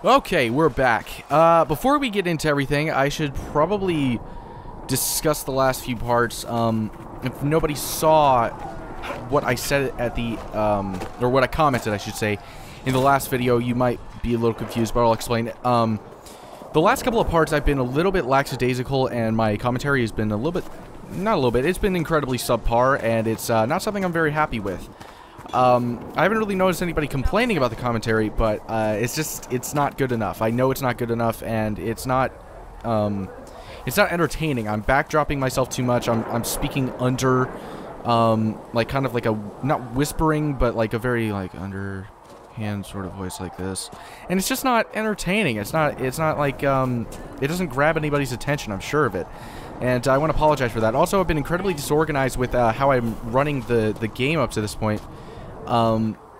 Okay, we're back. Before we get into everything, I should probably discuss the last few parts. If nobody saw what I said at the, or what I commented, I should say, in the last video, you might be a little confused, but I'll explain it. The last couple of parts, I've been a little bit lackadaisical, and my commentary has been a little bit, not a little bit, it's been incredibly subpar, and it's not something I'm very happy with. I haven't really noticed anybody complaining about the commentary, but it's not good enough. I know it's not good enough, and it's not entertaining. I'm backdropping myself too much. I'm speaking under, like kind of like a, not whispering, but like a very like underhand sort of voice like this, and it's just not entertaining. It's not like it doesn't grab anybody's attention. I'm sure of it. And I want to apologize for that. Also, I've been incredibly disorganized with how I'm running the game up to this point.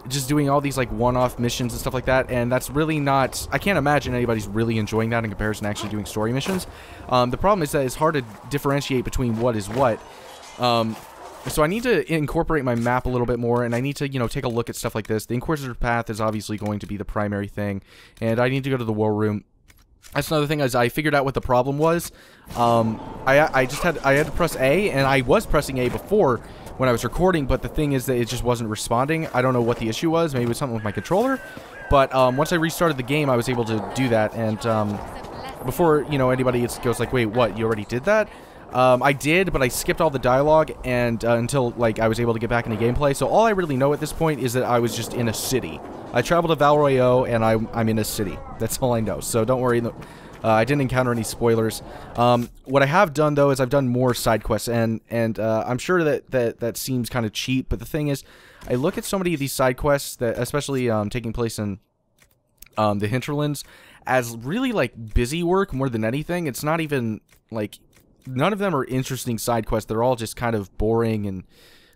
Just doing all these like one-off missions and stuff like that, and that's really not, I can't imagine anybody's really enjoying that in comparison to actually doing story missions. The problem is that it's hard to differentiate between what is what. So I need to incorporate my map a little bit more, and I need to, you know, take a look at stuff like this. The Inquisitor path is obviously going to be the primary thing, and I need to go to the war room. That's another thing, as I figured out what the problem was. I had to press A, and I was pressing A before when I was recording, but the thing is that it just wasn't responding. I don't know what the issue was. Maybe it was something with my controller, but once I restarted the game, I was able to do that. And before, you know, anybody goes like, wait, what, you already did that? I did, but I skipped all the dialogue and until like I was able to get back into gameplay. So all I really know at this point is that I was just in a city. I traveled to Royeaux, and I'm in a city. That's all I know. So don't worry. I didn't encounter any spoilers. What I have done, though, is I've done more side quests, and I'm sure that seems kind of cheap, but the thing is, I look at so many of these side quests, that especially taking place in the hinterlands, as really, like, busy work more than anything. It's not even, like, none of them are interesting side quests. They're all just kind of boring and,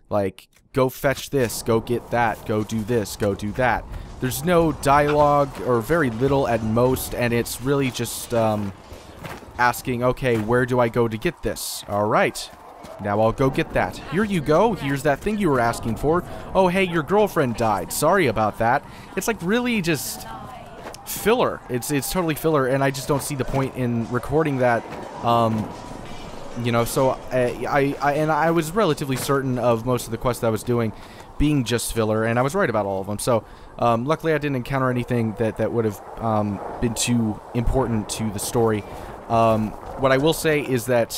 like, go fetch this, go get that, go do this, go do that. There's no dialogue, or very little at most, and it's really just asking, okay, where do I go to get this? Alright, now I'll go get that. Here you go, here's that thing you were asking for. Oh, hey, your girlfriend died. Sorry about that. It's like really just filler. It's totally filler, and I just don't see the point in recording that. You know, so I was relatively certain of most of the quests that I was doing being just filler, and I was right about all of them. So luckily I didn't encounter anything that would have been too important to the story. What I will say is that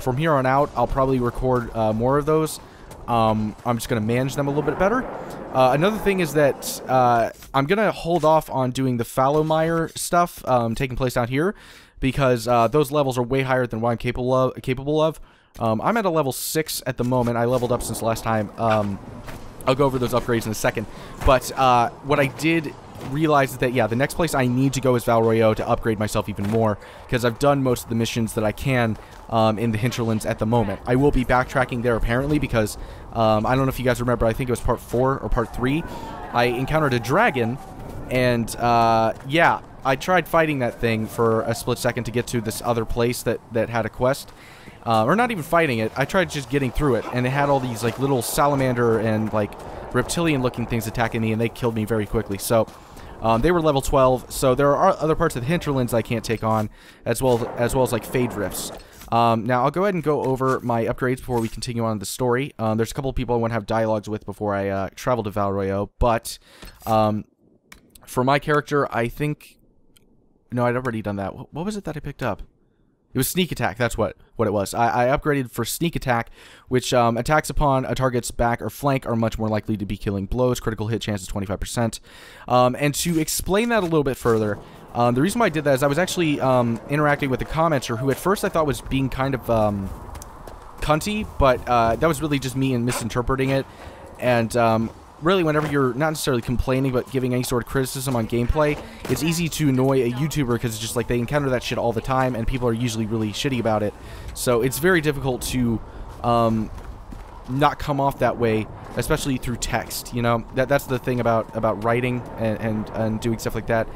from here on out, I'll probably record more of those. I'm just going to manage them a little bit better. Another thing is that I'm going to hold off on doing the Fallow stuff taking place out here, because those levels are way higher than what I'm capable of. I'm at a level 6 at the moment. I leveled up since last time. I'll go over those upgrades in a second. But what I did realize is that, yeah, the next place I need to go is Royeaux to upgrade myself even more, because I've done most of the missions that I can in the hinterlands at the moment. I will be backtracking there apparently, because I don't know if you guys remember, I think it was part 4 or part 3. I encountered a dragon, and yeah, I tried fighting that thing for a split second to get to this other place that had a quest. Or not even fighting it, I tried just getting through it, and it had all these like little salamander and like reptilian looking things attacking me, and they killed me very quickly. So they were level 12, so there are other parts of the hinterlands I can't take on, as well as like Fade Rifts. Now I'll go ahead and go over my upgrades before we continue on the story. There's a couple of people I want to have dialogues with before I travel to Royeaux, but for my character, I think, no, I'd already done that. What was it that I picked up? It was Sneak Attack, that's what it was. I upgraded for Sneak Attack, which attacks upon a target's back or flank are much more likely to be killing blows. Critical hit chance is 25%. And to explain that a little bit further, the reason why I did that is I was actually interacting with a commenter who at first I thought was being kind of cunty, but that was really just me and misinterpreting it. And really, whenever you're not necessarily complaining, but giving any sort of criticism on gameplay, it's easy to annoy a YouTuber, because it's just like they encounter that shit all the time, and people are usually really shitty about it. So it's very difficult to not come off that way, especially through text. You know, that's the thing about writing and doing stuff like that,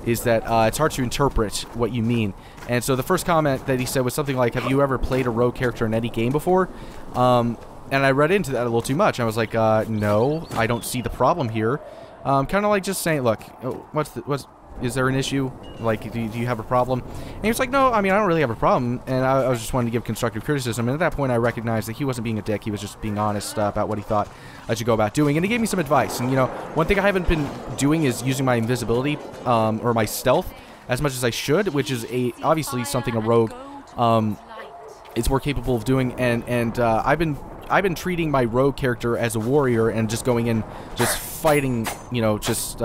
is that it's hard to interpret what you mean. And so the first comment that he said was something like, "Have you ever played a rogue character in any game before?" And I read into that a little too much. I was like, no, I don't see the problem here. Kind of like just saying, look, Is there an issue? Like, do you have a problem? And he was like, no, I mean, I don't really have a problem. And I was just wanting to give constructive criticism. And at that point, I recognized that he wasn't being a dick. He was just being honest about what he thought I should go about doing. And he gave me some advice. And, you know, one thing I haven't been doing is using my invisibility or my stealth as much as I should, which is obviously something a rogue is more capable of doing. And I've been treating my rogue character as a warrior and just going in, just fighting, you know, just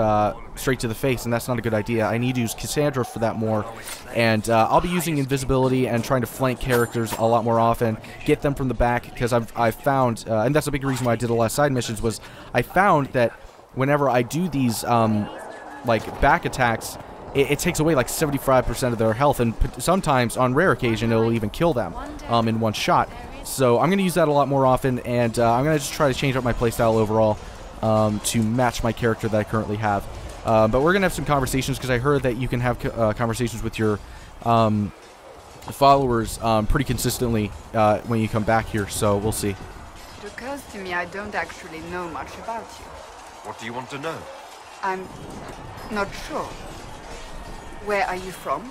straight to the face, and that's not a good idea. I need to use Cassandra for that more, and I'll be using invisibility and trying to flank characters a lot more often, get them from the back, because I've found, and that's a big reason why I did a lot of side missions, was I found that whenever I do these, like, back attacks, it takes away like 75% of their health, and sometimes, on rare occasion, it'll even kill them in one shot. So I'm going to use that a lot more often, and I'm going to just try to change up my playstyle overall to match my character that I currently have. But we're going to have some conversations, because I heard that you can have conversations with your followers pretty consistently when you come back here, so we'll see. It occurs to me I don't actually know much about you. What do you want to know? I'm not sure. Where are you from?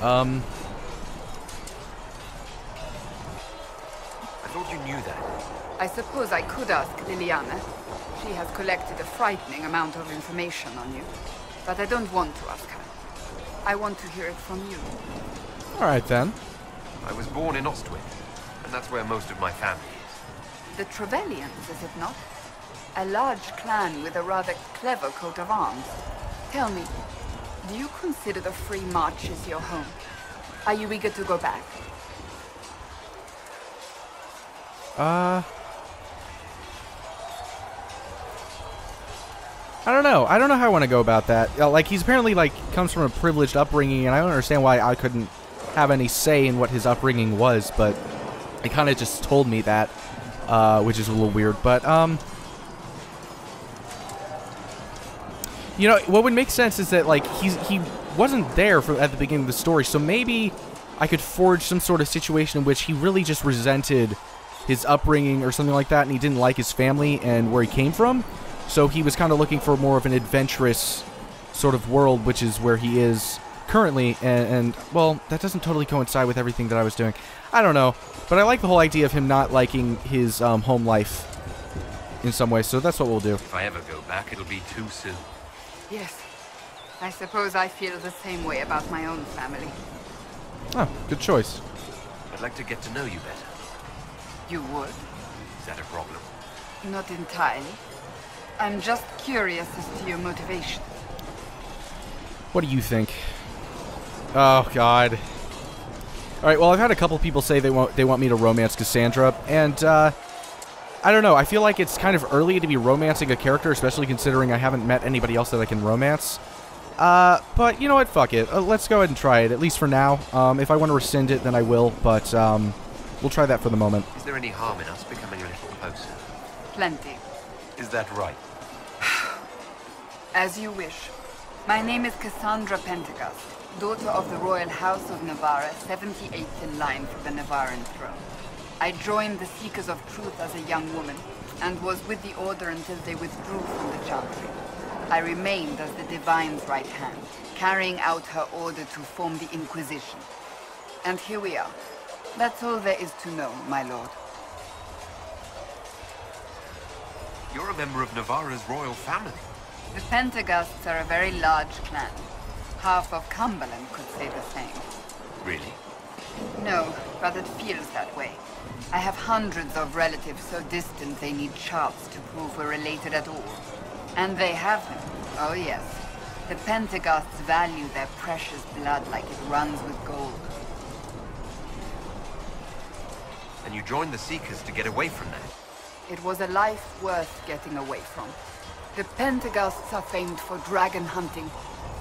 I thought you knew that. I suppose I could ask Liliana. She has collected a frightening amount of information on you. But I don't want to ask her. I want to hear it from you. Alright then. I was born in Ostwick, and that's where most of my family is. The Trevellians, is it not? A large clan with a rather clever coat of arms. Tell me, do you consider the Free Marches your home? Are you eager to go back? I don't know. I don't know how I want to go about that. Like, he's apparently, like, comes from a privileged upbringing, and I don't understand why I couldn't have any say in what his upbringing was, but he kind of just told me that, which is a little weird. But, you know, what would make sense is that, like, he wasn't there at the beginning of the story, so maybe I could forge some sort of situation in which he really just resented his upbringing or something like that, and he didn't like his family and where he came from. So he was kind of looking for more of an adventurous sort of world, which is where he is currently. And well, that doesn't totally coincide with everything that I was doing. I don't know. But I like the whole idea of him not liking his home life in some way. So that's what we'll do. If I ever go back, it'll be too soon. Yes. I suppose I feel the same way about my own family. Oh, good choice. I'd like to get to know you better. You would? Is that a problem? Not entirely. I'm just curious as to your motivation. What do you think? Oh, God. Alright, well, I've had a couple people say they want me to romance Cassandra, and, I don't know, I feel like it's kind of early to be romancing a character, especially considering I haven't met anybody else that I can romance. But, you know what, fuck it. Let's go ahead and try it, at least for now. If I want to rescind it, then I will, but, we'll try that for the moment. Is there any harm in us becoming a little closer? Plenty. Is that right? As you wish. My name is Cassandra Pentegast, daughter of the Royal House of Navarre, 78th in line for the Navarran throne. I joined the Seekers of Truth as a young woman, and was with the Order until they withdrew from the Chantry. I remained as the Divine's right hand, carrying out her order to form the Inquisition. And here we are. That's all there is to know, my lord. You're a member of Navarre's royal family. The Pentegasts are a very large clan. Half of Cumberland could say the same. Really? No, but it feels that way. I have hundreds of relatives so distant they need charts to prove we're related at all. And they have them. Oh yes. The Pentegasts value their precious blood like it runs with gold. And you joined the Seekers to get away from that? It was a life worth getting away from. The Pentegasts are famed for dragon hunting,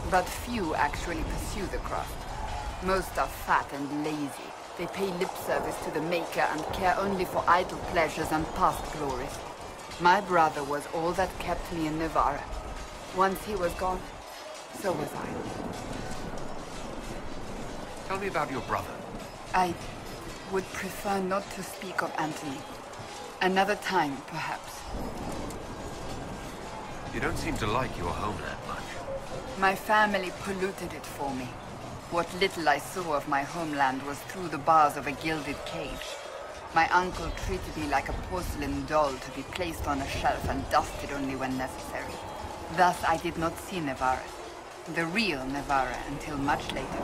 but few actually pursue the craft. Most are fat and lazy. They pay lip service to the Maker and care only for idle pleasures and past glories. My brother was all that kept me in Navarre. Once he was gone, so was I. Tell me about your brother. I would prefer not to speak of Anthony. Another time, perhaps. You don't seem to like your homeland much. My family polluted it for me. What little I saw of my homeland was through the bars of a gilded cage. My uncle treated me like a porcelain doll to be placed on a shelf and dusted only when necessary. Thus I did not see Nevarra, the real Nevarra, until much later.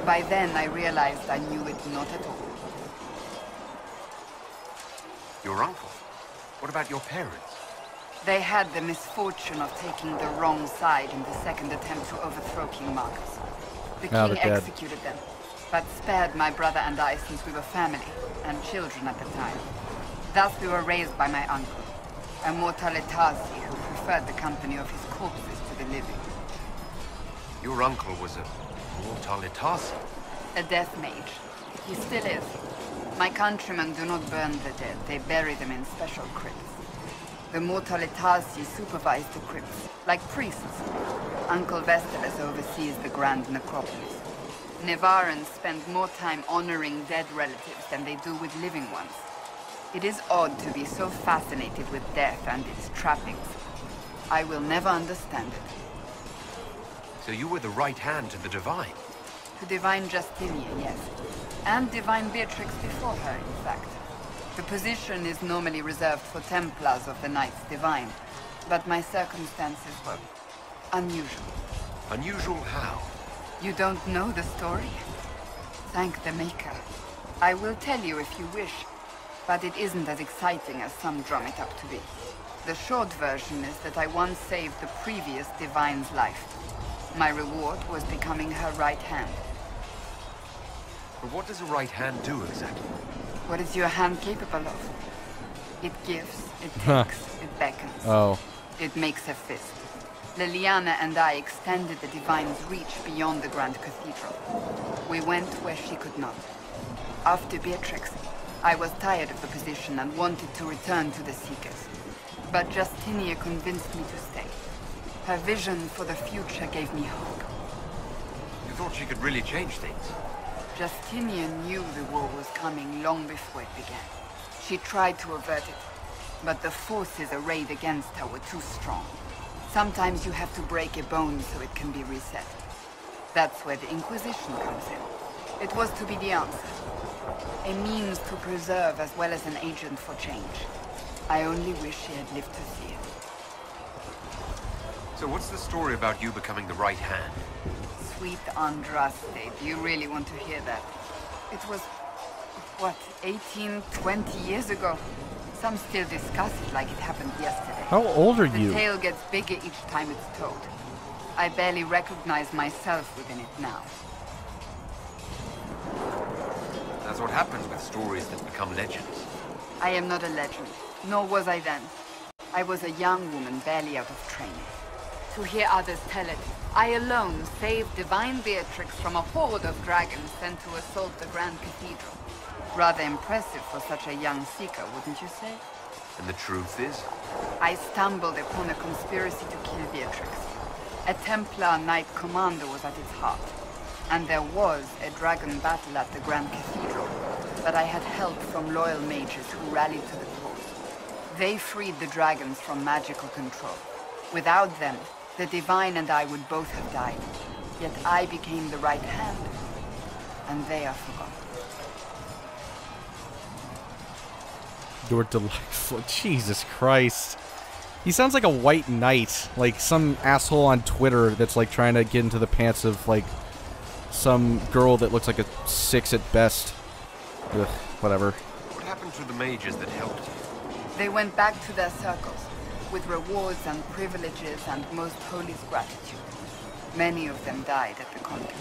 By then I realized I knew it not at all. Your uncle? What about your parents? They had the misfortune of taking the wrong side in the second attempt to overthrow King Marcus. The king executed them, but spared my brother and I since we were family, and children at the time. Thus we were raised by my uncle, a mortalitasi who preferred the company of his corpses to the living. Your uncle was a mortalitasi? A death mage. He still is. My countrymen do not burn the dead, they bury them in special crypts. The mortalitasi supervise the crypts, like priests. Uncle Vestalis oversees the grand necropolis. Nevarrans spend more time honoring dead relatives than they do with living ones. It is odd to be so fascinated with death and its trappings. I will never understand it. So you were the right hand to the Divine? To Divine Justinia, yes. And Divine Beatrix before her, in fact. The position is normally reserved for Templars of the Knights Divine, but my circumstances were unusual. Unusual how? You don't know the story? Thank the Maker. I will tell you if you wish, but it isn't as exciting as some drum it up to be. The short version is that I once saved the previous Divine's life. My reward was becoming her right hand. But what does a right hand do exactly? What is your hand capable of? It gives, it takes, it beckons. Oh. It makes a fist. Liliana and I extended the Divine's reach beyond the Grand Cathedral. We went where she could not. After Beatrix, I was tired of the position and wanted to return to the Seekers. But Justinia convinced me to stay. Her vision for the future gave me hope. You thought she could really change things? Justinian knew the war was coming long before it began. She tried to avert it, but the forces arrayed against her were too strong. Sometimes you have to break a bone so it can be reset. That's where the Inquisition comes in. It was to be the answer. A means to preserve as well as an agent for change. I only wish she had lived to see it. So what's the story about you becoming the right hand? Sweet Andraste, do you really want to hear that? It was, what, 18, 20 years ago? Some still discuss it like it happened yesterday. How old are you? The tale gets bigger each time it's told. I barely recognize myself within it now. That's what happens with stories that become legends. I am not a legend, nor was I then. I was a young woman barely out of training. To hear others tell it, I alone saved Divine Beatrix from a horde of dragons sent to assault the Grand Cathedral. Rather impressive for such a young seeker, wouldn't you say? And the truth is? I stumbled upon a conspiracy to kill Beatrix. A Templar Knight Commander was at its heart. And there was a dragon battle at the Grand Cathedral, but I had help from loyal mages who rallied to the cause. They freed the dragons from magical control. Without them, the Divine and I would both have died. Yet I became the right hand, and they are forgotten. You're delightful. Jesus Christ. He sounds like a white knight. Like some asshole on Twitter that's like trying to get into the pants of like some girl that looks like a 6 at best. Ugh, whatever. What happened to the mages that helped you? They went back to their circles, with rewards and privileges and most holy gratitude. Many of them died at the conflict.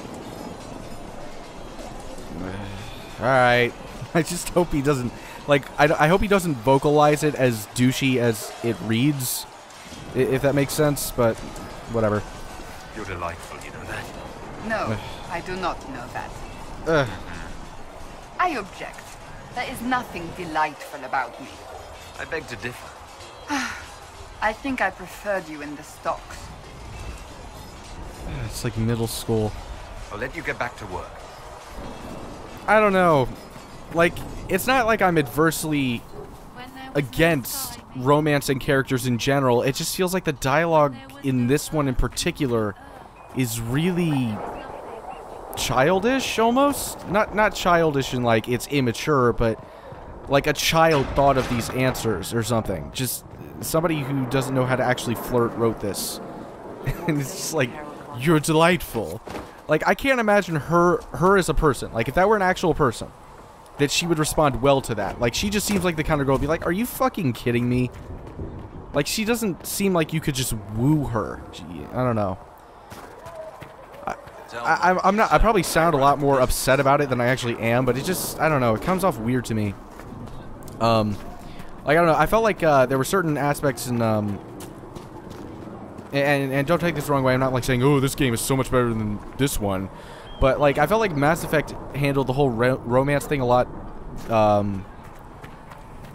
Alright. I just hope he doesn't... Like, I hope he doesn't vocalize it as douchey as it reads, if that makes sense, but whatever. You're delightful, you know that? No, I do not know that. I object. There is nothing delightful about me. I beg to differ. I think I preferred you in the stocks. It's like middle school. I'll let you get back to work. I don't know. Like, it's not like I'm adversely... When I against romancing characters in general. It just feels like the dialogue in this one in particular is really childish, almost. Not childish in like it's immature, but like a child thought of these answers or something. Just somebody who doesn't know how to actually flirt wrote this. And it's just like, you're delightful. Like, I can't imagine her as a person. Like, if that were an actual person, that she would respond well to that. Like, she just seems like the kind of girl to be like, are you fucking kidding me? Like, she doesn't seem like you could just woo her. I don't know. I probably sound a lot more upset about it than I actually am, but it just, I don't know, it comes off weird to me. Like, I don't know, I felt like there were certain aspects in, and don't take this the wrong way, I'm not like saying, oh, this game is so much better than this one, but like, I felt like Mass Effect handled the whole romance thing a lot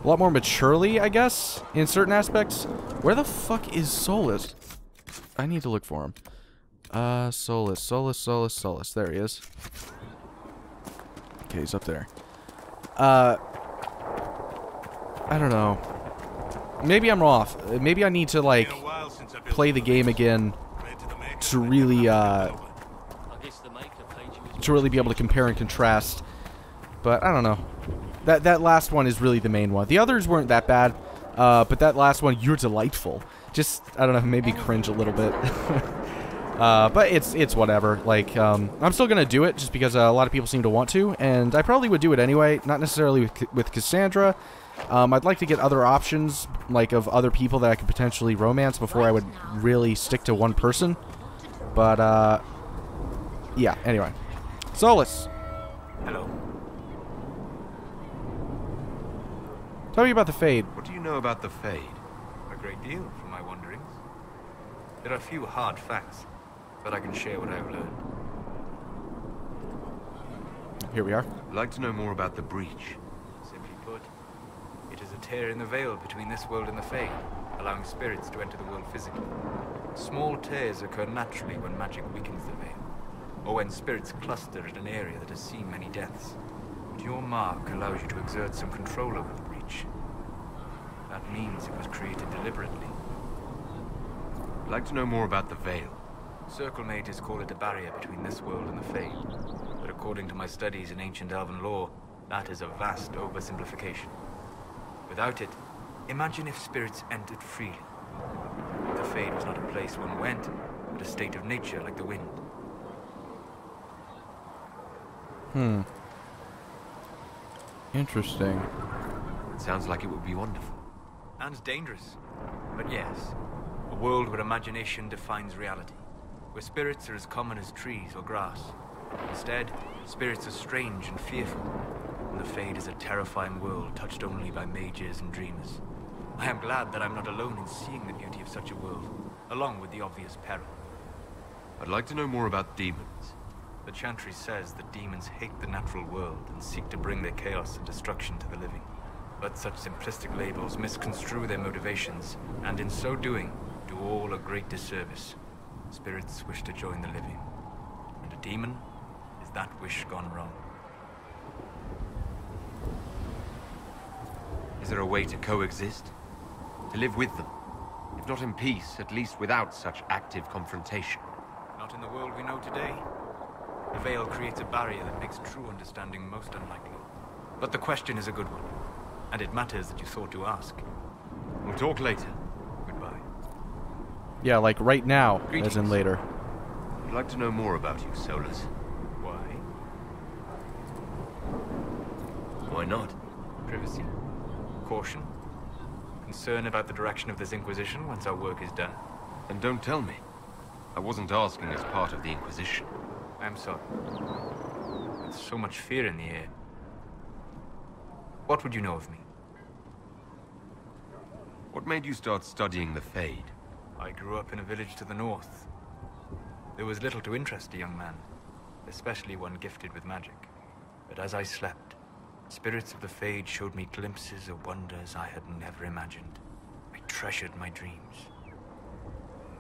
more maturely, I guess, in certain aspects. Where the fuck is Solus? I need to look for him. Solus. There he is. Okay, he's up there. I don't know. Maybe I'm off. Maybe I need to, like, play the game again to really, be able to compare and contrast. But, I don't know. That last one is really the main one. The others weren't that bad, but that last one, you're delightful. Just, I don't know, made me cringe a little bit. But it's whatever. Like, I'm still gonna do it just because a lot of people seem to want to, and I probably would do it anyway. Not necessarily with Cassandra. I'd like to get other options, like of other people that I could potentially romance before I would really stick to one person. But yeah. Anyway, Solus. Hello. Tell me about the Fade. What do you know about the Fade? A great deal from my wanderings. There are a few hard facts, but I can share what I've learned. Here we are. I'd like to know more about the breach. Simply put, it is a tear in the veil between this world and the Fade, allowing spirits to enter the world physically. Small tears occur naturally when magic weakens the veil, or when spirits cluster at an area that has seen many deaths. But your mark allows you to exert some control over the breach. That means it was created deliberately. I'd like to know more about the Veil. Circle mages call it a barrier between this world and the Fade. But according to my studies in ancient elven lore, that is a vast oversimplification. Without it, imagine if spirits entered freely. The Fade was not a place one went, but a state of nature like the wind. Interesting. It sounds like it would be wonderful. And dangerous. But yes, a world where imagination defines reality. Where spirits are as common as trees or grass. Instead, spirits are strange and fearful. And the Fade is a terrifying world touched only by mages and dreamers. I am glad that I'm not alone in seeing the beauty of such a world, along with the obvious peril. I'd like to know more about demons. The Chantry says that demons hate the natural world and seek to bring their chaos and destruction to the living. But such simplistic labels misconstrue their motivations, and in so doing, do all a great disservice. Spirits wish to join the living, and a demon is that wish gone wrong. Is there a way to coexist? To live with them? If not in peace, at least without such active confrontation. Not in the world we know today. The Veil creates a barrier that makes true understanding most unlikely. But the question is a good one, and it matters that you thought to ask. We'll talk later. Goodbye. Yeah, like right now, Greetings. as in later. I'd like to know more about you, Solus. Why? Why not? Privacy. Caution. Concern about the direction of this Inquisition once our work is done. And don't tell me. I wasn't asking as part of the Inquisition. I'm sorry. There's so much fear in the air. What would you know of me? What made you start studying the Fade? I grew up in a village to the north. There was little to interest a young man, especially one gifted with magic. But as I slept, spirits of the Fade showed me glimpses of wonders I had never imagined. I treasured my dreams.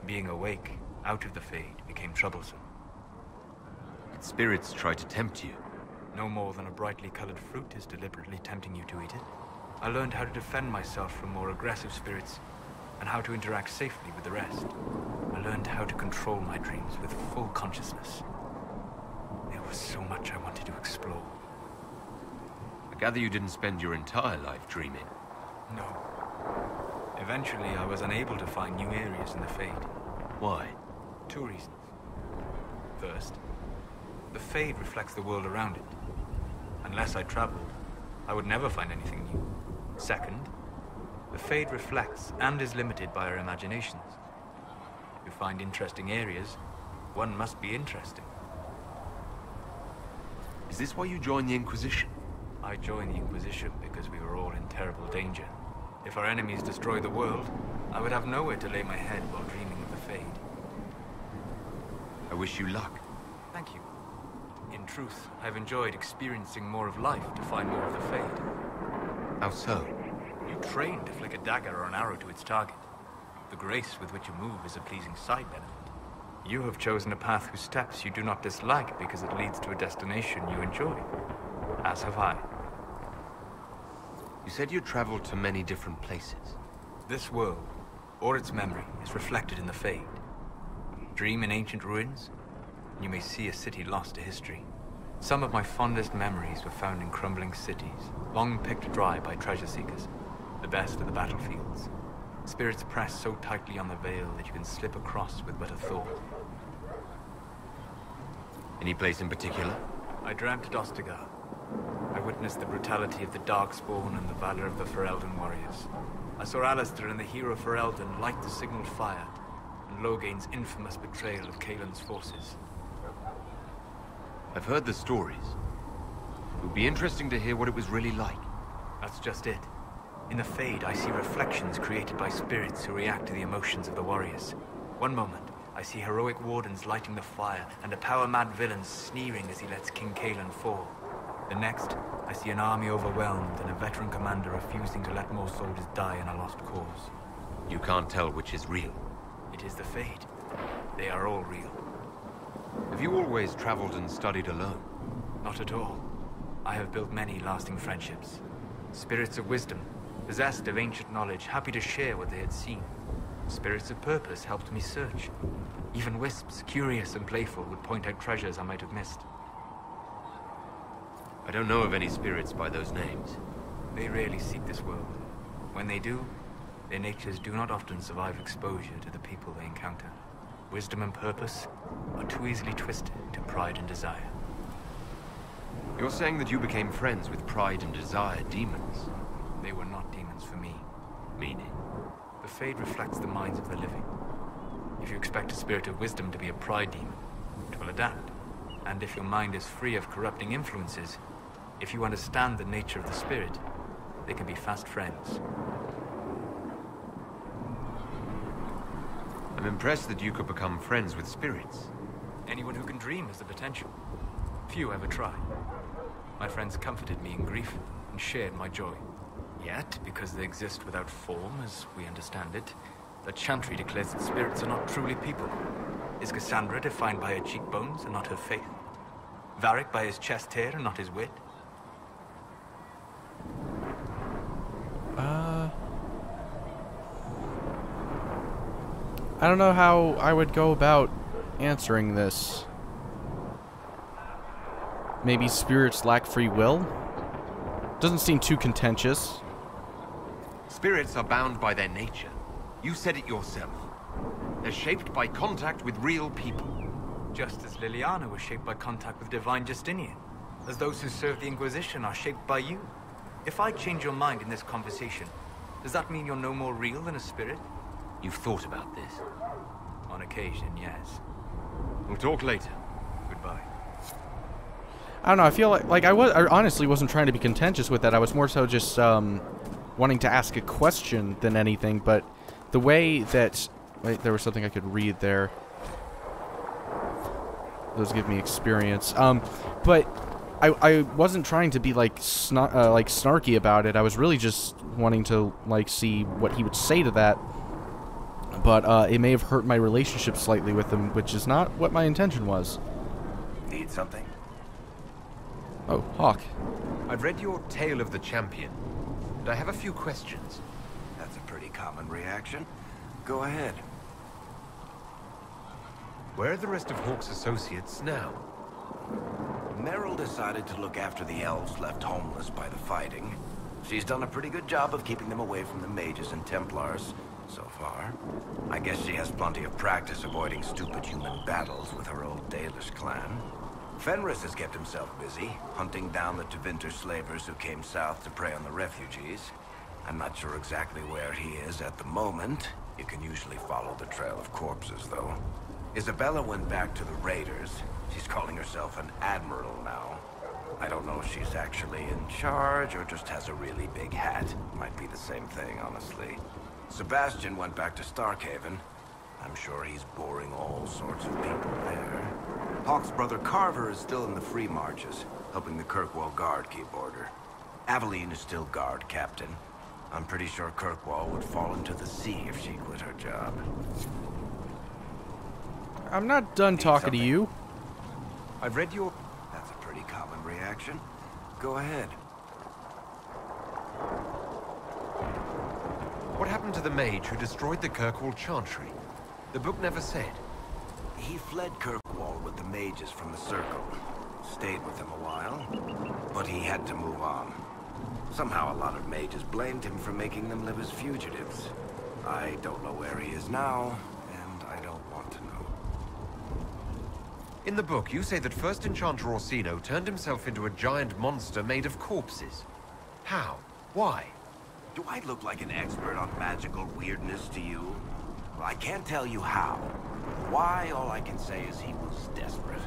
Being awake, out of the Fade, became troublesome. Did spirits try to tempt you? No more than a brightly colored fruit is deliberately tempting you to eat it. I learned how to defend myself from more aggressive spirits, and how to interact safely with the rest. I learned how to control my dreams with full consciousness. There was so much I wanted to explore. I gather you didn't spend your entire life dreaming. No. Eventually, I was unable to find new areas in the Fade. Why? 2 reasons. First, the Fade reflects the world around it. Unless I traveled, I would never find anything new. Second, the Fade reflects and is limited by our imaginations. To find interesting areas, one must be interesting. Is this why you joined the Inquisition? I joined the Inquisition because we were all in terrible danger. If our enemies destroyed the world, I would have nowhere to lay my head while dreaming of the Fade. I wish you luck. Thank you. In truth, I've enjoyed experiencing more of life to find more of the Fade. How so? You train to flick a dagger or an arrow to its target. The grace with which you move is a pleasing side benefit. You have chosen a path whose steps you do not dislike because it leads to a destination you enjoy. As have I. You said you traveled to many different places. This world, or its memory, is reflected in the Fade. Dream in ancient ruins, and you may see a city lost to history. Some of my fondest memories were found in crumbling cities, long picked dry by treasure seekers. The best of the battlefields. Spirits press so tightly on the veil that you can slip across with but a thought. Any place in particular? I dreamt at Ostagar. I witnessed the brutality of the Darkspawn and the valor of the Ferelden warriors. I saw Alistair and the hero Ferelden light the signaled fire, and Logain's infamous betrayal of Kaelin's forces. I've heard the stories. It would be interesting to hear what it was really like. That's just it. In the Fade, I see reflections created by spirits who react to the emotions of the warriors. One moment, I see heroic wardens lighting the fire, and a power-mad villain sneering as he lets King Caelin fall. The next, I see an army overwhelmed and a veteran commander refusing to let more soldiers die in a lost cause. You can't tell which is real. It is the Fade. They are all real. Have you always traveled and studied alone? Not at all. I have built many lasting friendships. Spirits of wisdom, possessed of ancient knowledge, happy to share what they had seen. Spirits of purpose helped me search. Even wisps, curious and playful, would point out treasures I might have missed. I don't know of any spirits by those names. They rarely seek this world. When they do, their natures do not often survive exposure to the people they encounter. Wisdom and purpose are too easily twisted to pride and desire. You're saying that you became friends with pride and desire demons? They were not demons for me. Meaning? The Fade reflects the minds of the living. If you expect a spirit of wisdom to be a pride demon, it will adapt. And if your mind is free of corrupting influences, if you understand the nature of the spirit, they can be fast friends. I'm impressed that you could become friends with spirits. Anyone who can dream has the potential. Few ever try. My friends comforted me in grief and shared my joy. Yet, because they exist without form, as we understand it, the Chantry declares that spirits are not truly people. Is Cassandra defined by her cheekbones and not her faith? Varric by his chest hair and not his wit? I don't know how I would go about answering this. Maybe spirits lack free will? Doesn't seem too contentious. Spirits are bound by their nature. You said it yourself. They're shaped by contact with real people. Just as Liliana was shaped by contact with divine Justinian. As those who serve the Inquisition are shaped by you. If I change your mind in this conversation, does that mean you're no more real than a spirit? You've thought about this? On occasion, yes. We'll talk later. Goodbye. I don't know, I feel like I honestly wasn't trying to be contentious with that. I was more so just wanting to ask a question than anything, but the way that... Wait, there was something I could read there. Those give me experience. But I wasn't trying to be like snarky about it. I was really just wanting to like see what he would say to that. But it may have hurt my relationship slightly with him, which is not what my intention was. Need something? Oh, Hawk. I've read your Tale of the Champion. and I have a few questions. That's a pretty common reaction. Go ahead. Where are the rest of Hawke's associates now? Meryl decided to look after the elves left homeless by the fighting. She's done a pretty good job of keeping them away from the mages and Templars, so far. I guess she has plenty of practice avoiding stupid human battles with her old Dalish clan. Fenris has kept himself busy, hunting down the Tevinter slavers who came south to prey on the refugees. I'm not sure exactly where he is at the moment. You can usually follow the trail of corpses, though. Isabella went back to the raiders. She's calling herself an admiral now. I don't know if she's actually in charge or just has a really big hat. Might be the same thing, honestly. Sebastian went back to Starkhaven. I'm sure he's boring all sorts of people there. Hawke's brother Carver is still in the Free Marches, helping the Kirkwall Guard keep order. Aveline is still guard captain. I'm pretty sure Kirkwall would fall into the sea if she quit her job. I'm not done talking to you. I've read your... That's a pretty common reaction. Go ahead. What happened to the mage who destroyed the Kirkwall Chantry? The book never said. He fled Kirkwall with the mages from the Circle. Stayed with them a while, but he had to move on. Somehow a lot of mages blamed him for making them live as fugitives. I don't know where he is now, and I don't want to know. In the book, you say that first Enchanter Orsino turned himself into a giant monster made of corpses. How? Why? Do I look like an expert on magical weirdness to you? Well, I can't tell you how. Why, all I can say is he was desperate.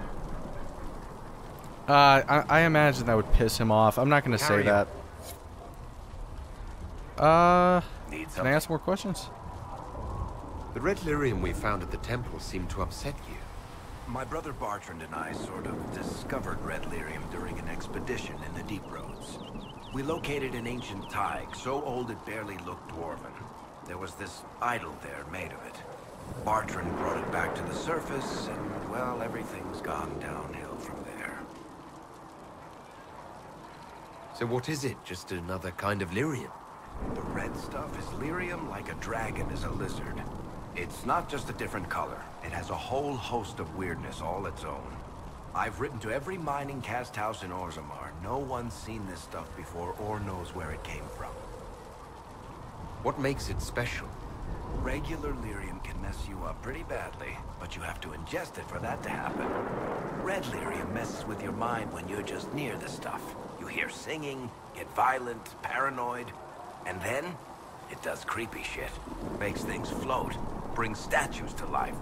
I imagine that would piss him off. I'm not going to say that. Can I ask more questions? The red lyrium we found at the temple seemed to upset you. My brother Bartrand and I sort of discovered red lyrium during an expedition in the Deep Roads. We located an ancient thaig, so old it barely looked dwarven. There was this idol there made of it. Bartrand brought it back to the surface, and, well, everything's gone downhill from there. So what is it? Just another kind of lyrium? The red stuff is lyrium like a dragon is a lizard. It's not just a different color. It has a whole host of weirdness all its own. I've written to every mining cast house in Orzammar. No one's seen this stuff before or knows where it came from. What makes it special? Regular lyrium can mess you up pretty badly, but you have to ingest it for that to happen. Red lyrium messes with your mind when you're just near the stuff. You hear singing, get violent, paranoid, and then it does creepy shit. Makes things float, brings statues to life.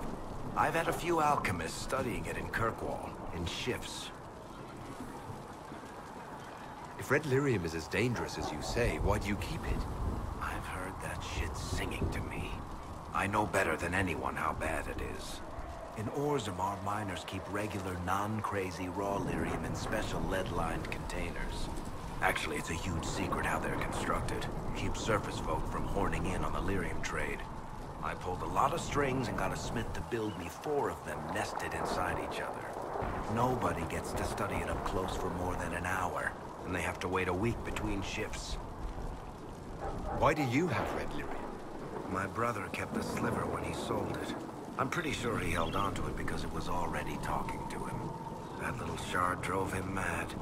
I've had a few alchemists studying it in Kirkwall, in shifts. If red lyrium is as dangerous as you say, why do you keep it? I've heard that shit singing to me. I know better than anyone how bad it is. In Orzammar, miners keep regular, non-crazy raw lyrium in special lead-lined containers. Actually, it's a huge secret how they're constructed. Keeps surface folk from horning in on the lyrium trade. I pulled a lot of strings and got a smith to build me 4 of them nested inside each other. Nobody gets to study it up close for more than an hour, and they have to wait a week between shifts. Why do you have red lyrium? My brother kept a sliver when he sold it. I'm pretty sure he held on to it because it was already talking to him. That little shard drove him mad.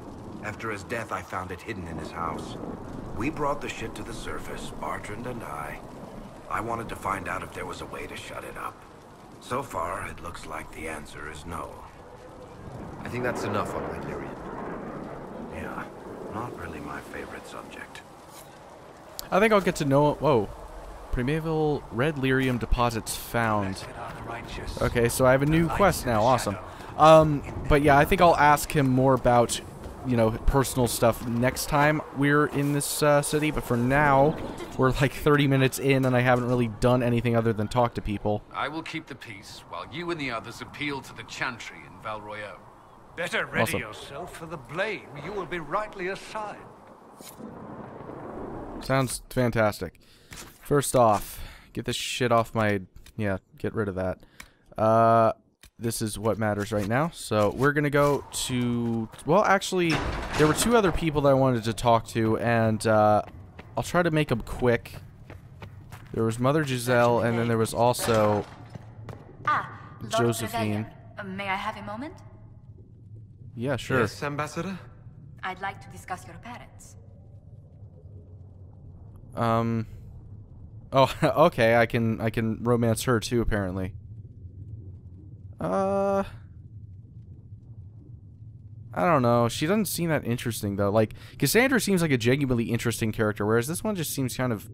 After his death, I found it hidden in his house. We brought the shit to the surface, Bartrand and I. I wanted to find out if there was a way to shut it up. So far, it looks like the answer is no. I think that's enough on red lyrium. Yeah, not really my favorite subject. I think I'll get to know... Whoa. Primeval red lyrium deposits found. Okay, so I have a new quest now. Awesome. But yeah, I think I'll ask him more about, you know, personal stuff next time we're in this city. But for now, we're like 30 minutes in, and I haven't really done anything other than talk to people. I will keep the peace, while you and the others appeal to the Chantry in Val Royeaux. Better ready yourself for the blame you will be rightly assigned. Sounds fantastic. First off, get this shit off my... Yeah, get rid of that. This is what matters right now. So we're going to go to... Well, actually, there were 2 other people that I wanted to talk to, and I'll try to make them quick. There was Mother Giselle, and then there was also Lord Josephine. Ferelden. May I have a moment? Yeah, sure. Yes, Ambassador? I'd like to discuss your parents. Oh, okay. I can romance her too, apparently. I don't know. She doesn't seem that interesting though. Like Cassandra seems like a genuinely interesting character, whereas this one just seems kind of,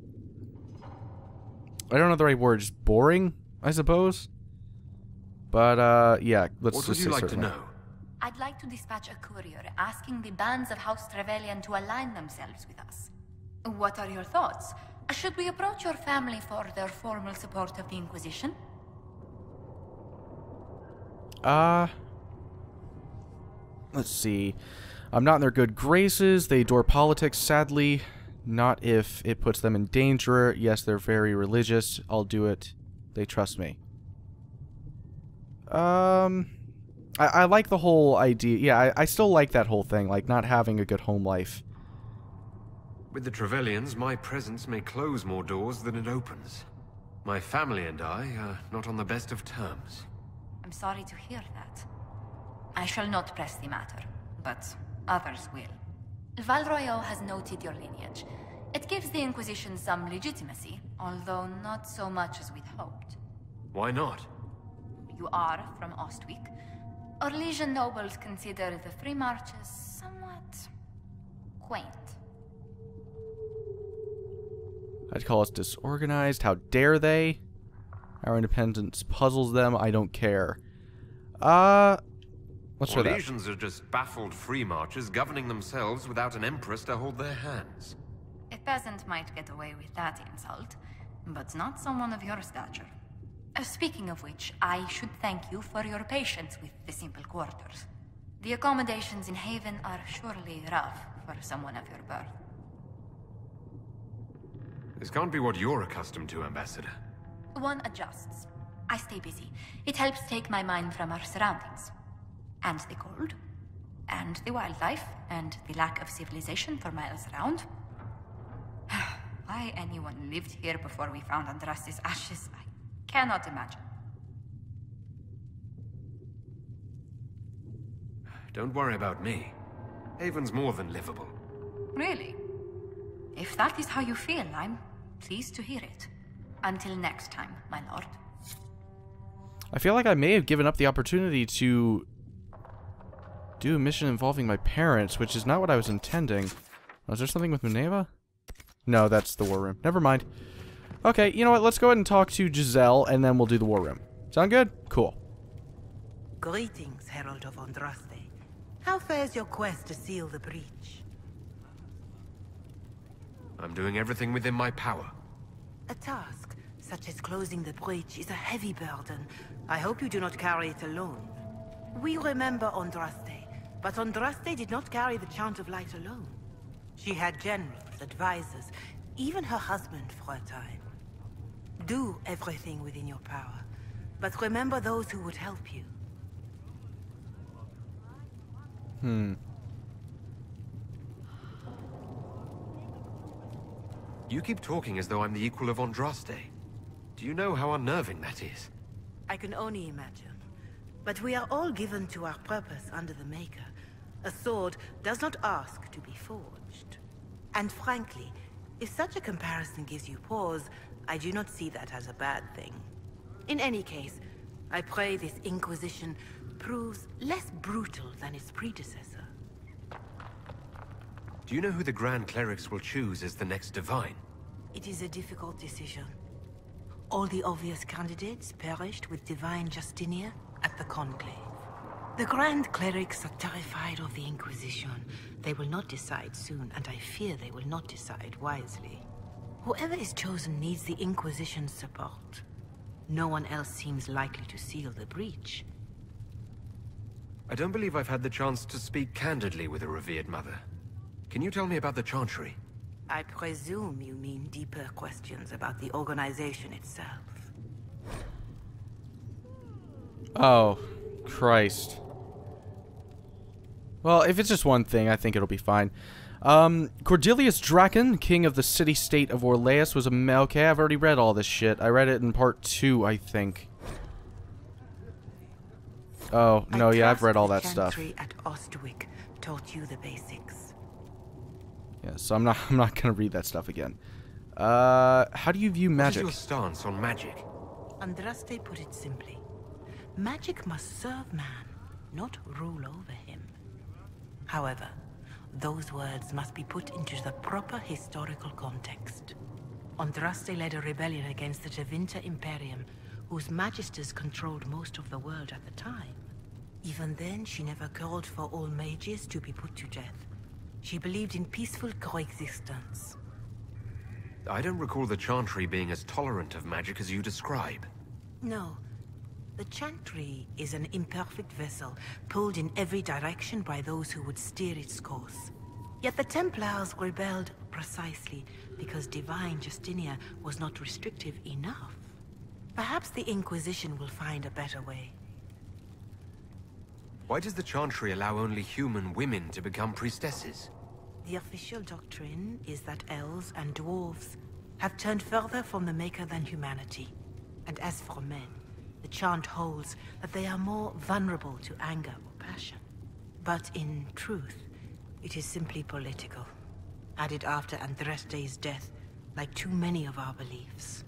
I don't know the right word, just boring, I suppose. But yeah, let's What just would say you like to certainly. know? I'd like to dispatch a courier asking the bands of House Trevelyan to align themselves with us. What are your thoughts? Should we approach your family for their formal support of the Inquisition? Let's see. I'm not in their good graces. They adore politics, sadly. Not if it puts them in danger. Yes, they're very religious. I'll do it. They trust me. I like the whole idea. Yeah, I still like that whole thing, like not having a good home life. With the Trevelyan's, my presence may close more doors than it opens. My family and I are not on the best of terms. I'm sorry to hear that. I shall not press the matter, but others will. Royeaux has noted your lineage. It gives the Inquisition some legitimacy, although not so much as we'd hoped. Why not? You are from Ostwick. Orlesian nobles consider the free marches somewhat quaint. I'd call us disorganized. How dare they? Our independence puzzles them. I don't care. Let's try that. Orlesians are just baffled free marchers governing themselves without an empress to hold their hands. A peasant might get away with that insult, but not someone of your stature. Speaking of which, I should thank you for your patience with the simple quarters. The accommodations in Haven are surely rough for someone of your birth. This can't be what you're accustomed to, Ambassador. One adjusts. I stay busy. It helps take my mind from our surroundings. And the cold. And the wildlife. And the lack of civilization for miles around. Why anyone lived here before we found Andraste's ashes, I cannot imagine. Don't worry about me. Haven's more than livable. Really? If that is how you feel, I'm pleased to hear it. Until next time, my lord. I feel like I may have given up the opportunity to do a mission involving my parents, which is not what I was intending. Was there something with Minerva? No, that's the war room. Never mind. Okay, you know what? Let's go ahead and talk to Giselle, and then we'll do the war room. Sound good? Cool. Greetings, Herald of Andraste. How fares your quest to seal the breach? I'm doing everything within my power. A task such as closing the breach is a heavy burden. I hope you do not carry it alone. We remember Andraste, but Andraste did not carry the Chant of Light alone. She had generals, advisors, even her husband for a time. Do everything within your power, but remember those who would help you. You keep talking as though I'm the equal of Andraste. Do you know how unnerving that is? I can only imagine. But we are all given to our purpose under the Maker. A sword does not ask to be forged. And frankly, if such a comparison gives you pause, I do not see that as a bad thing. In any case, I pray this Inquisition proves less brutal than its predecessor. Do you know who the Grand Clerics will choose as the next Divine? It is a difficult decision. All the obvious candidates perished with Divine Justinia at the Conclave. The Grand Clerics are terrified of the Inquisition. They will not decide soon, and I fear they will not decide wisely. Whoever is chosen needs the Inquisition's support. No one else seems likely to seal the breach. I don't believe I've had the chance to speak candidly with a revered mother. Can you tell me about the Chantry? I presume you mean deeper questions about the organization itself. Oh, Christ. Well, if it's just one thing, I think it'll be fine. Cordelius Draken, king of the city-state of Orlais, was a... Okay, I've already read all this shit. I read it in part 2, I think. Oh, no, yeah, I've read all that stuff. Chantry at Ostwick taught you the basics. Yeah, so I'm not gonna read that stuff again. How do you view magic? What is your stance on magic? Andraste put it simply. Magic must serve man, not rule over him. However, those words must be put into the proper historical context. Andraste led a rebellion against the Tevinter Imperium, whose magisters controlled most of the world at the time. Even then, she never called for all mages to be put to death. She believed in peaceful coexistence. I don't recall the Chantry being as tolerant of magic as you describe. No. The Chantry is an imperfect vessel, pulled in every direction by those who would steer its course. Yet the Templars rebelled precisely because divine Justinia was not restrictive enough. Perhaps the Inquisition will find a better way. Why does the Chantry allow only human women to become priestesses? The official doctrine is that elves and dwarves have turned further from the Maker than humanity. And as for men, the chant holds that they are more vulnerable to anger or passion. But in truth, it is simply political. Added after Andraste's death, like too many of our beliefs.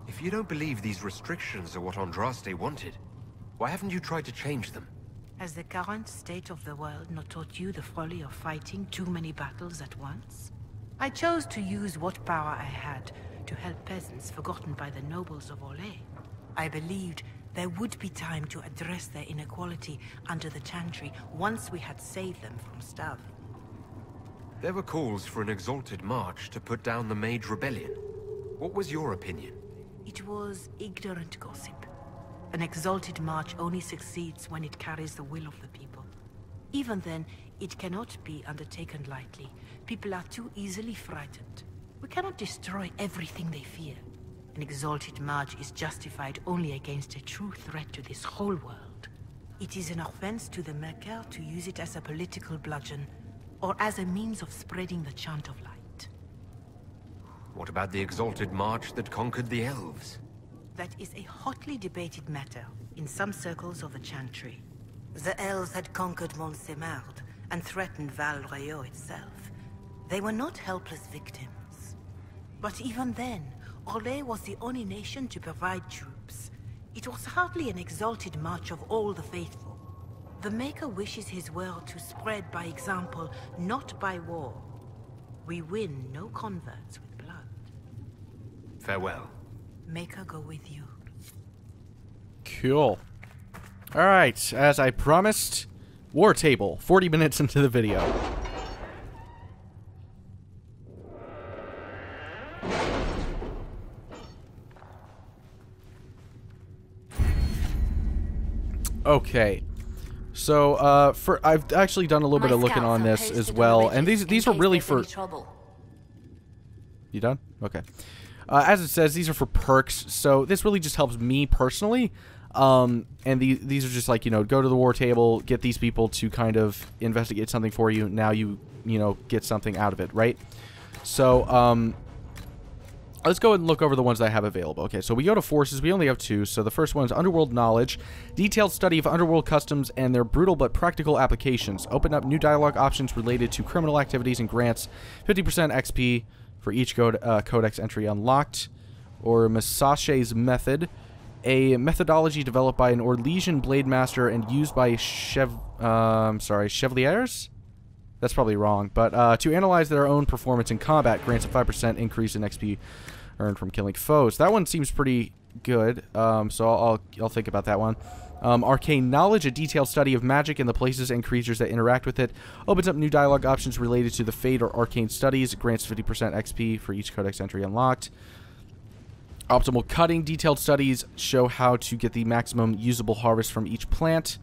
If you don't believe these restrictions are what Andraste wanted, why haven't you tried to change them? Has the current state of the world not taught you the folly of fighting too many battles at once? I chose to use what power I had to help peasants forgotten by the nobles of Orlais. I believed there would be time to address their inequality under the Chantry once we had saved them from starving. There were calls for an exalted march to put down the Mage Rebellion. What was your opinion? It was ignorant gossip. An exalted march only succeeds when it carries the will of the people. Even then, it cannot be undertaken lightly. People are too easily frightened. We cannot destroy everything they fear. An exalted march is justified only against a true threat to this whole world. It is an offense to the Maker to use it as a political bludgeon, or as a means of spreading the chant of light. What about the exalted march that conquered the elves? That is a hotly debated matter in some circles of the Chantry. The elves had conquered Montsemard and threatened Royeaux itself. They were not helpless victims. But even then, Orlais was the only nation to provide troops. It was hardly an exalted march of all the faithful. The Maker wishes his world to spread by example, not by war. We win no converts with blood. Farewell. Maker go with you. Cool. Alright, as I promised, war table, 40 minutes into the video. Okay. So, I've actually done a little bit of looking on this as well, and these are really for... You done? Okay. As it says, these are for perks, so this really just helps me personally. And these are just like, you know, go to the war table, get these people to kind of investigate something for you. Now you know, get something out of it, right? So, let's go and look over the ones that I have available. Okay, so we go to forces. We only have 2. So the first one is Underworld Knowledge. Detailed study of underworld customs and their brutal but practical applications. Open up new dialogue options related to criminal activities and grants 50% XP for each codex entry unlocked. Or Masache's Method. A methodology developed by an Orlesian blade master and used by Chevaliers? That's probably wrong. But to analyze their own performance in combat grants a 5% increase in XP earned from killing foes. That one seems pretty good. So I'll think about that one. Arcane Knowledge, a detailed study of magic and the places and creatures that interact with it. Opens up new dialogue options related to the Fate or Arcane Studies. Grants 50% XP for each codex entry unlocked. Optimal Cutting, detailed studies show how to get the maximum usable harvest from each plant.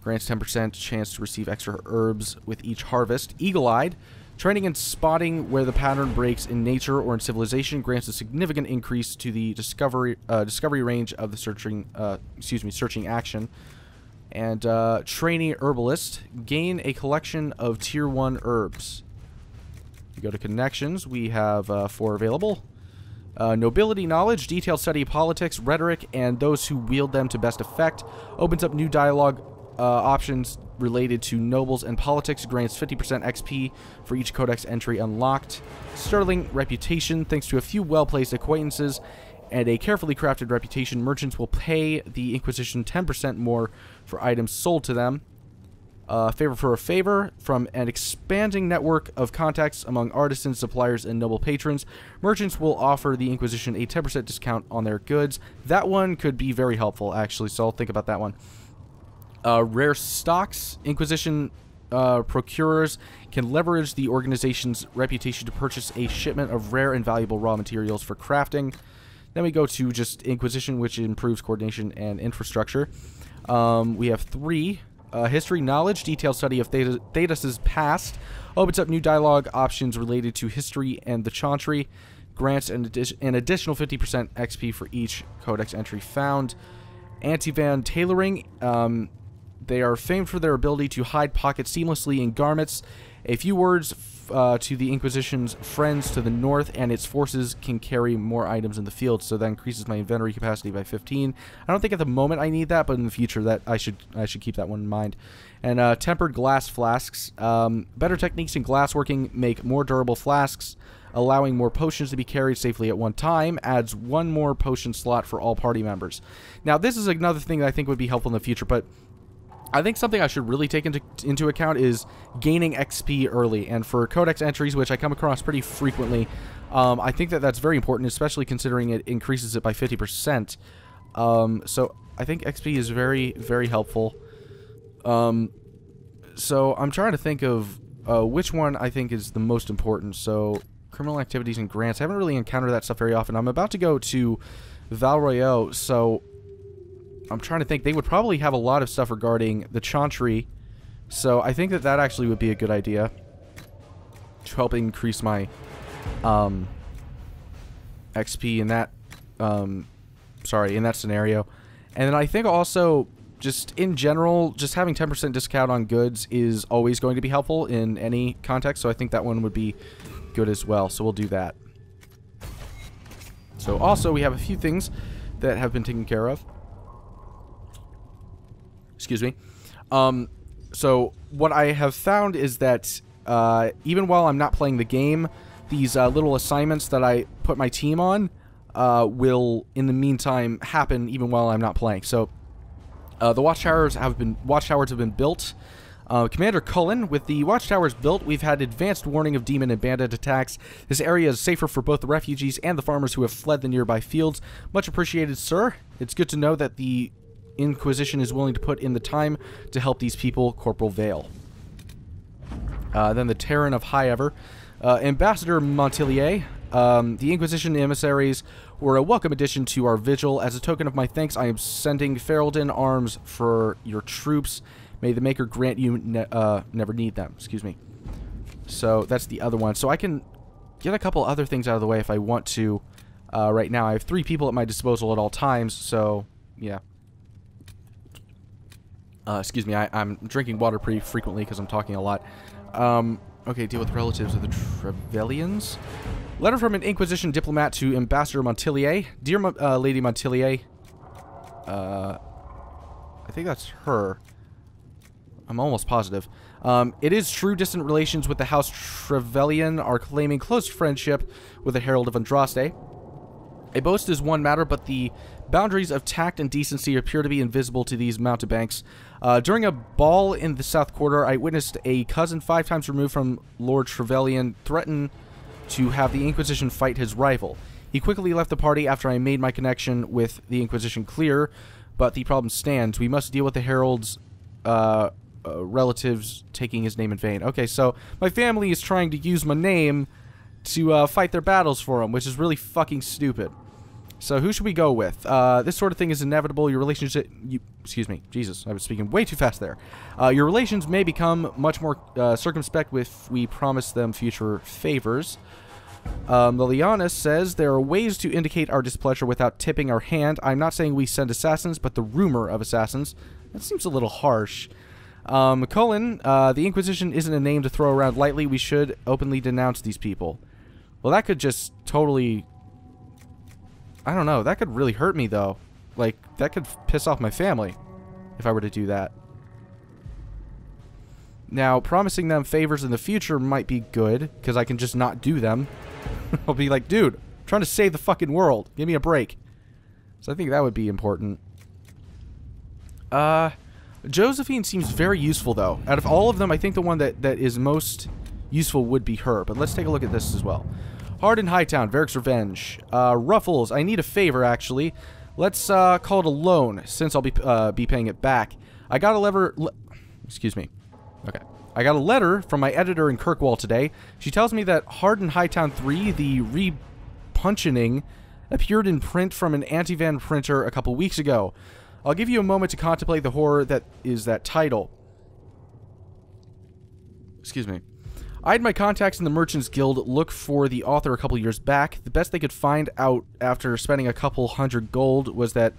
Grants 10% chance to receive extra herbs with each harvest. Eagle-Eyed, training and spotting where the pattern breaks in nature or in civilization grants a significant increase to the discovery range of the searching action. And trainee herbalist. Gain a collection of tier 1 herbs. We go to connections. We have 4 available. Nobility knowledge, detailed study of politics, rhetoric, and those who wield them to best effect. Opens up new dialogue options related to nobles and politics. Grants 50% XP for each codex entry unlocked. Sterling reputation, thanks to a few well-placed acquaintances and a carefully crafted reputation, merchants will pay the Inquisition 10% more for items sold to them. Favor for a favor, from an expanding network of contacts among artisans, suppliers, and noble patrons. Merchants will offer the Inquisition a 10% discount on their goods. That one could be very helpful, actually, so I'll think about that one. Rare stocks. Inquisition procurers can leverage the organization's reputation to purchase a shipment of rare and valuable raw materials for crafting. Then we go to just Inquisition, which improves coordination and infrastructure. We have 3. History knowledge, detailed study of Thedas' past. Opens up new dialogue options related to history and the Chantry. Grants an additional 50% XP for each codex entry found. Anti-van tailoring. They are famed for their ability to hide pockets seamlessly in garments. A few words to the Inquisition's friends to the north, and its forces can carry more items in the field, so that increases my inventory capacity by 15. I don't think at the moment I need that, but in the future that I should keep that one in mind. And tempered glass flasks. Better techniques in glassworking make more durable flasks, allowing more potions to be carried safely at one time. Adds 1 more potion slot for all party members. Now, this is another thing that I think would be helpful in the future, but I think something I should really take into account is gaining XP early. And for codex entries, which I come across pretty frequently, I think that that's very important, especially considering it increases it by 50%. So I think XP is very, very helpful. So I'm trying to think of which one I think is the most important. So criminal activities and grants. I haven't really encountered that stuff very often. I'm about to go to Royeaux, so I'm trying to think. They would probably have a lot of stuff regarding the Chantry, so I think that that actually would be a good idea to help increase my XP in that in that scenario. And then I think also, just in general, just having 10% discount on goods is always going to be helpful in any context, so I think that one would be good as well, so we'll do that. So also, we have a few things that have been taken care of. Excuse me. So what I have found is that even while I'm not playing the game, these little assignments that I put my team on will, in the meantime, happen even while I'm not playing. So the watchtowers have been built. Commander Cullen, with the watchtowers built, we've had advanced warning of demon and bandit attacks. This area is safer for both the refugees and the farmers who have fled the nearby fields. Much appreciated, sir. It's good to know that the Inquisition is willing to put in the time to help these people. Corporal Vale. Then the Terran of Highever. Ambassador Montilier. The Inquisition emissaries were a welcome addition to our vigil. As a token of my thanks, I am sending Ferelden arms for your troops. May the Maker grant you never need them. Excuse me. So that's the other one. So I can get a couple other things out of the way if I want to. Right now, I have 3 people at my disposal at all times. So yeah. Excuse me, I'm drinking water pretty frequently because I'm talking a lot. Okay, deal with relatives of the Trevelyan's. Letter from an Inquisition diplomat to Ambassador Montilier. Dear Lady Montilier. I think that's her. I'm almost positive. It is true distant relations with the House Trevelyan are claiming close friendship with the Herald of Andraste. A boast is one matter, but the boundaries of tact and decency appear to be invisible to these mountebanks. During a ball in the South Quarter, I witnessed a cousin 5 times removed from Lord Trevelyan threaten to have the Inquisition fight his rival. He quickly left the party after I made my connection with the Inquisition clear, but the problem stands. We must deal with the Herald's relatives taking his name in vain. Okay, so my family is trying to use my name to fight their battles for him, which is really fucking stupid. So who should we go with? This sort of thing is inevitable. Your relationship... excuse me. Jesus, I was speaking way too fast there. Your relations may become much more circumspect if we promise them future favors. Liliana says, there are ways to indicate our displeasure without tipping our hand. I'm not saying we send assassins, but the rumor of assassins. That seems a little harsh. Colon, the Inquisition isn't a name to throw around lightly. We should openly denounce these people. Well, that could just totally... I don't know. That could really hurt me, though. Like, that could piss off my family if I were to do that. Now, promising them favors in the future might be good, because I can just not do them. I'll be like, dude, I'm trying to save the fucking world. Give me a break. So I think that would be important. Josephine seems very useful, though. Out of all of them, I think the one that is most useful would be her. But let's take a look at this as well. Hard in Hightown, Varric's Revenge. Ruffles, I need a favor, actually. Let's call it a loan, since I'll be paying it back. I got a excuse me. Okay. I got a letter from my editor in Kirkwall today. She tells me that Hard in Hightown 3, the repuncheoning, appeared in print from an anti-van printer a couple weeks ago. I'll give you a moment to contemplate the horror that is that title. Excuse me. I had my contacts in the Merchants Guild look for the author a couple years back. The best they could find out after spending a couple hundred gold was that,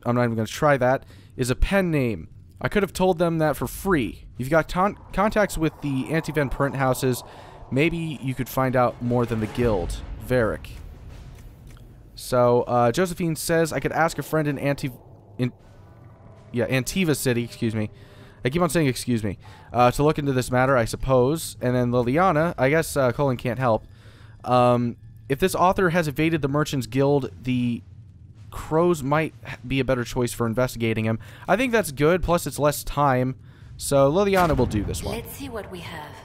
I'm not even going to try that, is a pen name. I could have told them that for free. You've got contacts with the anti-van print houses. Maybe you could find out more than the guild. Varric. So, Josephine says I could ask a friend in Antiva City, excuse me. I keep on saying excuse me. To look into this matter, I suppose. And then Liliana, I guess Colin can't help. If this author has evaded the Merchants Guild, the Crows might be a better choice for investigating him. I think that's good, plus it's less time. So Liliana will do this one. Let's see what we have.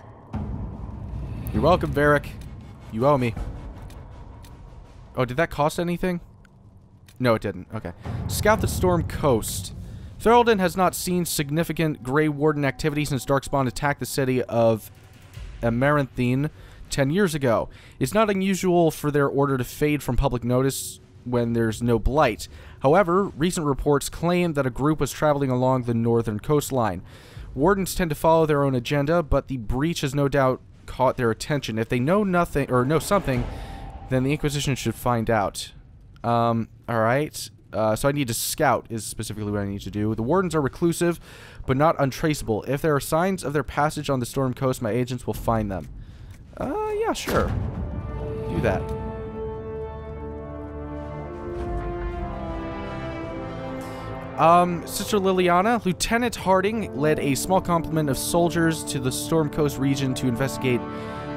You're welcome, Varric. You owe me. Oh, did that cost anything? No, it didn't. Okay. Scout the Storm Coast. Ferelden has not seen significant Grey Warden activity since Darkspawn attacked the city of Amaranthine 10 years ago. It's not unusual for their order to fade from public notice when there's no blight. However, recent reports claim that a group was traveling along the northern coastline. Wardens tend to follow their own agenda, but the breach has no doubt caught their attention. If they know nothing, or know something, then the Inquisition should find out. Alright. So I need to scout is specifically what I need to do. The Wardens are reclusive, but not untraceable. If there are signs of their passage on the Storm Coast, my agents will find them. Yeah, sure. Do that. Sister Liliana, Lieutenant Harding led a small complement of soldiers to the Storm Coast region to investigate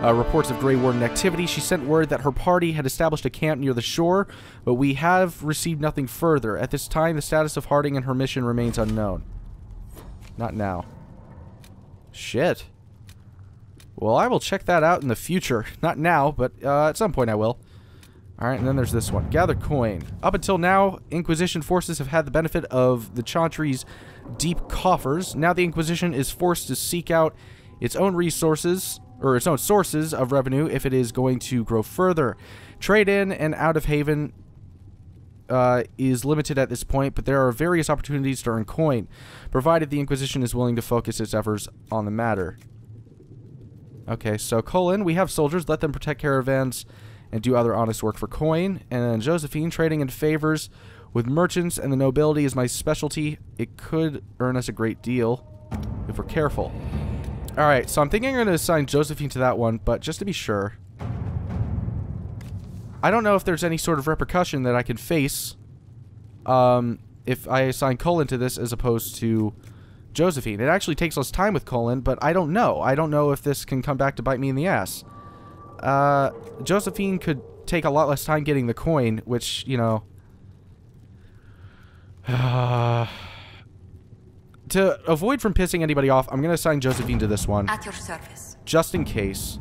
reports of Grey Warden activity. She sent word that her party had established a camp near the shore, but we have received nothing further. At this time, the status of Harding and her mission remains unknown. Not now. Shit. Well, I will check that out in the future. Not now, but at some point I will. Alright, and then there's this one. Gather coin. Up until now, Inquisition forces have had the benefit of the Chantry's deep coffers. Now the Inquisition is forced to seek out its own resources, or its own sources of revenue if it is going to grow further. Trade in and out of Haven is limited at this point, but there are various opportunities to earn coin, provided the Inquisition is willing to focus its efforts on the matter. Okay, so Colin, we have soldiers, let them protect caravans and do other honest work for coin. And then Josephine, trading in favors with merchants and the nobility is my specialty. It could earn us a great deal if we're careful. Alright, so I'm thinking I'm going to assign Josephine to that one, but just to be sure. I don't know if there's any sort of repercussion that I can face if I assign Colin to this as opposed to Josephine. It actually takes less time with Colin, but I don't know. I don't know if this can come back to bite me in the ass. Josephine could take a lot less time getting the coin, which, you know... To avoid from pissing anybody off, I'm going to assign Josephine to this one. At your service. Just in case.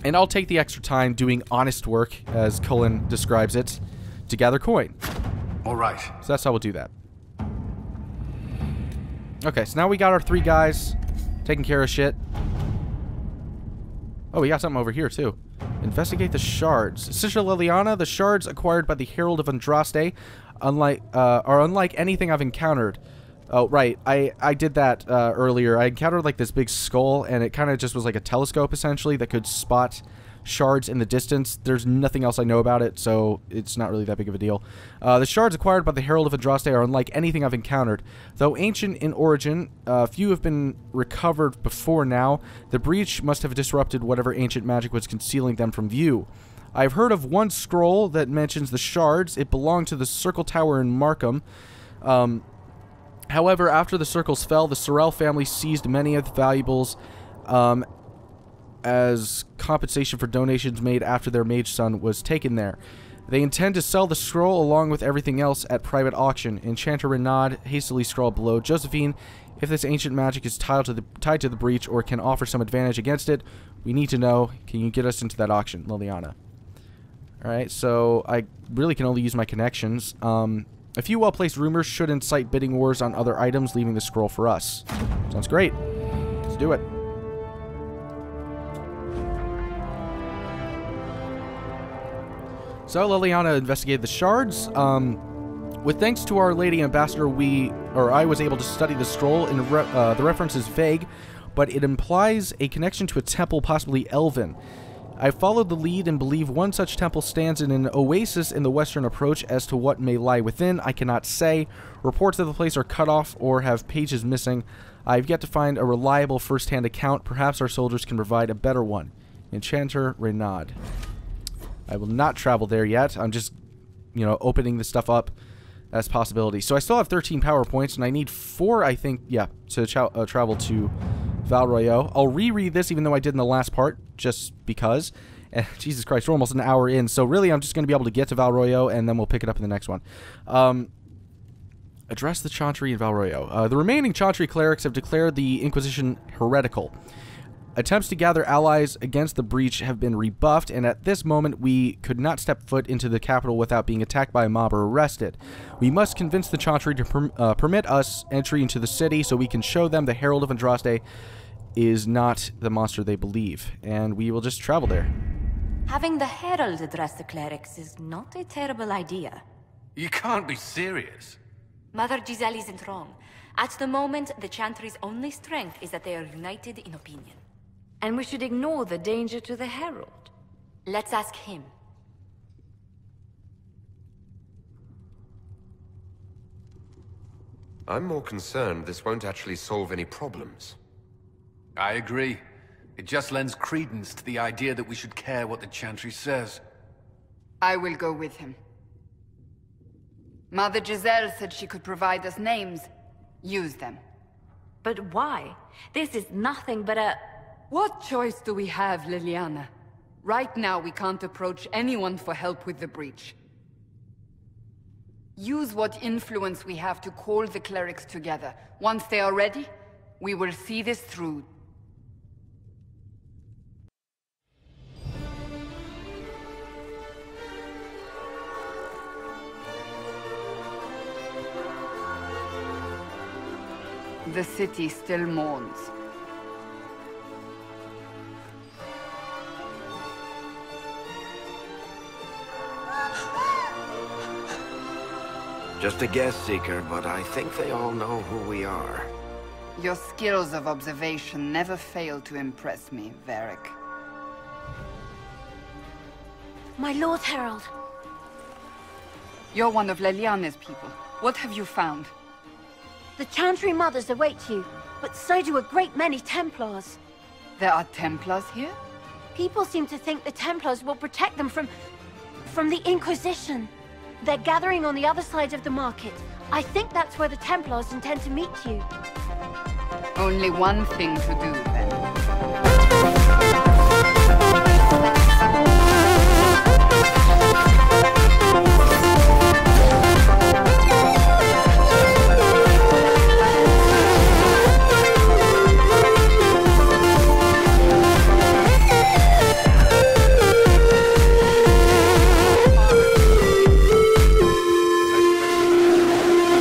And I'll take the extra time doing honest work, as Colin describes it, to gather coin. Alright. So that's how we'll do that. Okay, so now we got our 3 guys taking care of shit. Oh, we got something over here, too. Investigate the shards. Sister Liliana, the shards acquired by the Herald of Andraste are unlike anything I've encountered. Oh, right. I did that earlier. I encountered, like, this big skull, and it kind of just was like a telescope, essentially, that could spot shards in the distance. There's nothing else I know about it, so it's not really that big of a deal. The shards acquired by the Herald of Andraste are unlike anything I've encountered. Though ancient in origin, few have been recovered before now. The breach must have disrupted whatever ancient magic was concealing them from view. I've heard of one scroll that mentions the shards. It belonged to the Circle Tower in Markham. However, after the circles fell, the Sorrel family seized many of the valuables as compensation for donations made after their mage son was taken there. They intend to sell the scroll along with everything else at private auction. Enchanter Renaud hastily scrawled below, Josephine, if this ancient magic is tied to the breach or can offer some advantage against it, we need to know. Can you get us into that auction, Liliana? Alright, so I really can only use my connections. A few well-placed rumors should incite bidding wars on other items, leaving the scroll for us. Sounds great. Let's do it. So Liliana investigated the shards. With thanks to our Lady Ambassador, I was able to study the scroll. The reference is vague, but it implies a connection to a temple, possibly elven. I followed the lead and believe one such temple stands in an oasis in the western approach. As to what may lie within, I cannot say. Reports of the place are cut off or have pages missing. I've yet to find a reliable first-hand account. Perhaps our soldiers can provide a better one. Enchanter Renaud. I will not travel there yet. I'm just, opening this stuff up as possibility. So I still have 13 power points, and I need 4, I think, to travel to Val Royeaux. I'll reread this even though I did in the last part, just because. And Jesus Christ, we're almost an hour in, so really I'm just going to be able to get to Val Royeaux, and then we'll pick it up in the next one. Address the Chantry in Val Royeaux. The remaining Chantry clerics have declared the Inquisition heretical. Attempts to gather allies against the breach have been rebuffed, and at this moment we could not step foot into the capital without being attacked by a mob or arrested. We must convince the Chantry to permit us entry into the city so we can show them the Herald of Andraste is not the monster they believe, and we will just travel there. Having the Herald address the clerics is not a terrible idea. You can't be serious. Mother Giselle isn't wrong. At the moment, the Chantry's only strength is that they are united in opinion. And we should ignore the danger to the Herald. Let's ask him. I'm more concerned this won't actually solve any problems. I agree. It just lends credence to the idea that we should care what the Chantry says. I will go with him. Mother Giselle said she could provide us names. Use them. But why? This is nothing but a... What choice do we have, Liliana? Right now, we can't approach anyone for help with the breach. Use what influence we have to call the clerics together. Once they are ready, we will see this through. The city still mourns. Just a guess, Seeker, but I think they all know who we are. Your skills of observation never fail to impress me, Varric. My Lord Herald. You're one of Leliana's people. What have you found? The Chantry mothers await you, but so do a great many Templars. There are Templars here? People seem to think the Templars will protect them from the Inquisition. They're gathering on the other side of the market. I think that's where the Templars intend to meet you. Only one thing to do, then.